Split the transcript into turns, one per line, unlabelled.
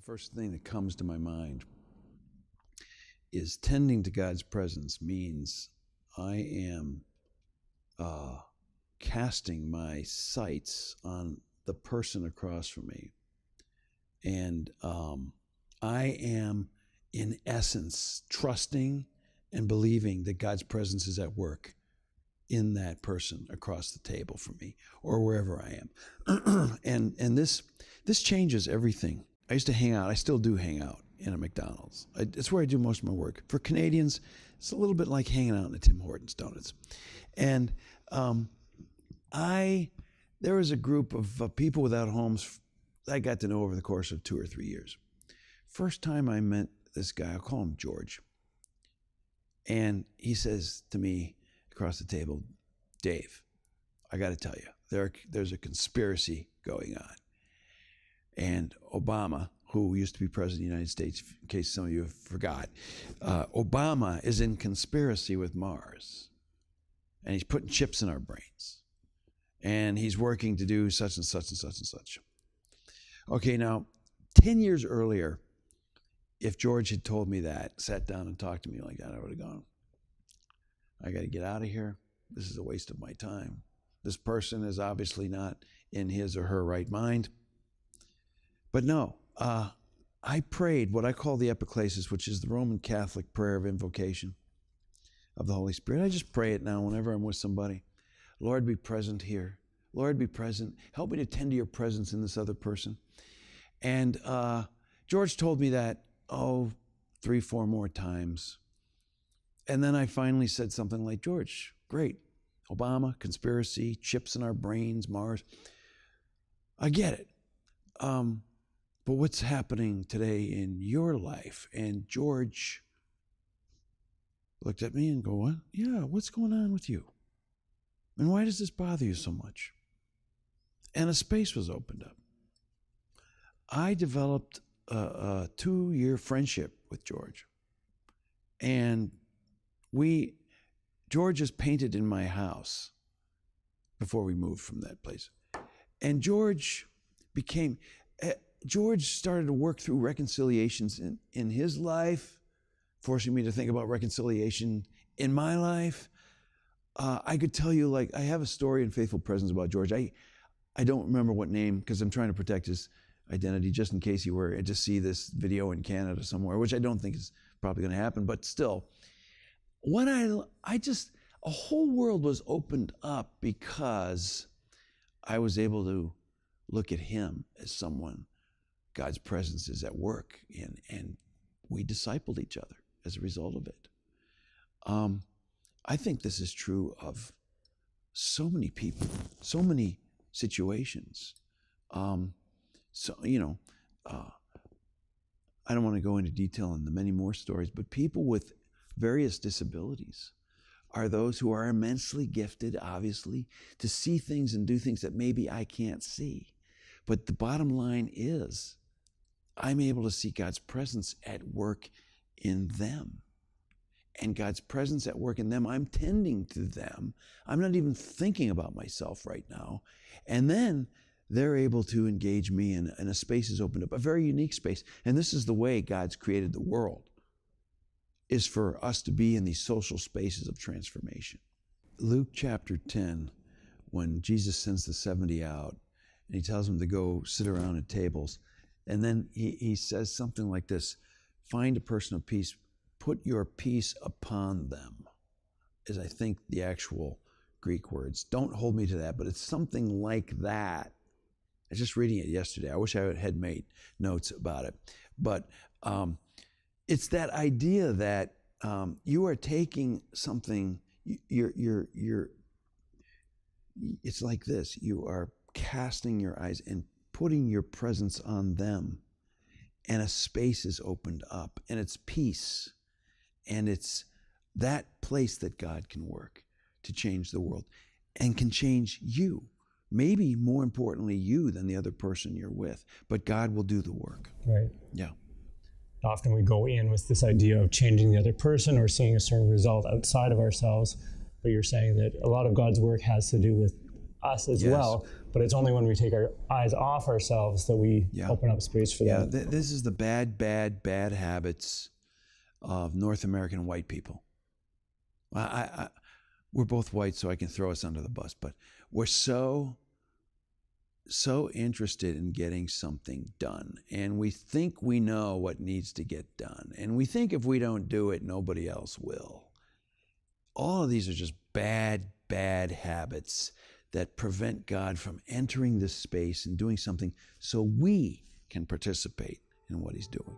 first thing that comes to my mind is tending to God's presence means I am casting my sights on the person across from me. And I am, in essence, trusting and believing that God's presence is at work in that person across the table from me or wherever I am. and this changes everything. I used to hang out. I still do hang out in a McDonald's. It's where I do most of my work. For Canadians, it's a little bit like hanging out in a Tim Hortons Donuts. And there was a group of people without homes I got to know over the course of 2 or 3 years. First time I met this guy, I'll call him George. And he says to me across the table, Dave, I got to tell you, there's a conspiracy going on. And Obama, who used to be president of the United States, in case some of you forgot, Obama is in conspiracy with Mars. And he's putting chips in our brains. And he's working to do such and such and such and such. Okay, now, 10 years earlier, if George had told me that, sat down and talked to me like that, I would have gone, I got to get out of here. This is a waste of my time. This person is obviously not in his or her right mind. But no, I prayed what I call the epiclesis, which is the Roman Catholic prayer of invocation of the Holy Spirit. I just pray it now whenever I'm with somebody. Lord, be present here. Lord, be present. Help me to tend to your presence in this other person. And George told me that, 3, 4 more times. And then I finally said something like, George, great. Obama, conspiracy, chips in our brains, Mars. I get it. But what's happening today in your life? And George looked at me and go, what? Yeah, what's going on with you? And why does this bother you so much? And a space was opened up. I developed a 2-year friendship with George. And George is painted in my house before we moved from that place. And George started to work through reconciliations in his life, forcing me to think about reconciliation in my life. I could tell you, I have a story in Faithful Presence about George. I don't remember what name, because I'm trying to protect his identity just in case you were to see this video in Canada somewhere, which I don't think is probably going to happen, but still. A whole world was opened up because I was able to look at him as someone God's presence is at work in, and we discipled each other as a result of it. I think this is true of so many people, so many situations. I don't want to go into detail on the many more stories, but people with various disabilities are those who are immensely gifted, obviously, to see things and do things that maybe I can't see. But the bottom line is, I'm able to see God's presence at work in them. And God's presence at work in them, I'm tending to them. I'm not even thinking about myself right now. And then they're able to engage me, and a space is opened up, a very unique space. And this is the way God's created the world, is for us to be in these social spaces of transformation. Luke chapter 10, when Jesus sends the 70 out, and he tells them to go sit around at tables, and then he says something like this, find a person of peace, put your peace upon them, is I think the actual Greek words. Don't hold me to that, but it's something like that. I was just reading it yesterday. I wish I had made notes about it. But it's that idea that you are taking something, it's like this, you are casting your eyes and putting your presence on them, and a space is opened up, and it's peace, and it's that place that God can work to change the world and can change you. Maybe more importantly, you than the other person you're with, but God will do the work.
Right.
Yeah.
Often we go in with this idea of changing the other person or seeing a certain result outside of ourselves, but you're saying that a lot of God's work has to do with us as
Yes.
well. But it's only when we take our eyes off ourselves that we open up space for
Yeah,
that.
this is the bad habits of North American white people. We're both white, so I can throw us under the bus, but we're so interested in getting something done, and we think we know what needs to get done, and we think if we don't do it, nobody else will. All of these are just bad habits that prevent God from entering this space and doing something so we can participate in what he's doing.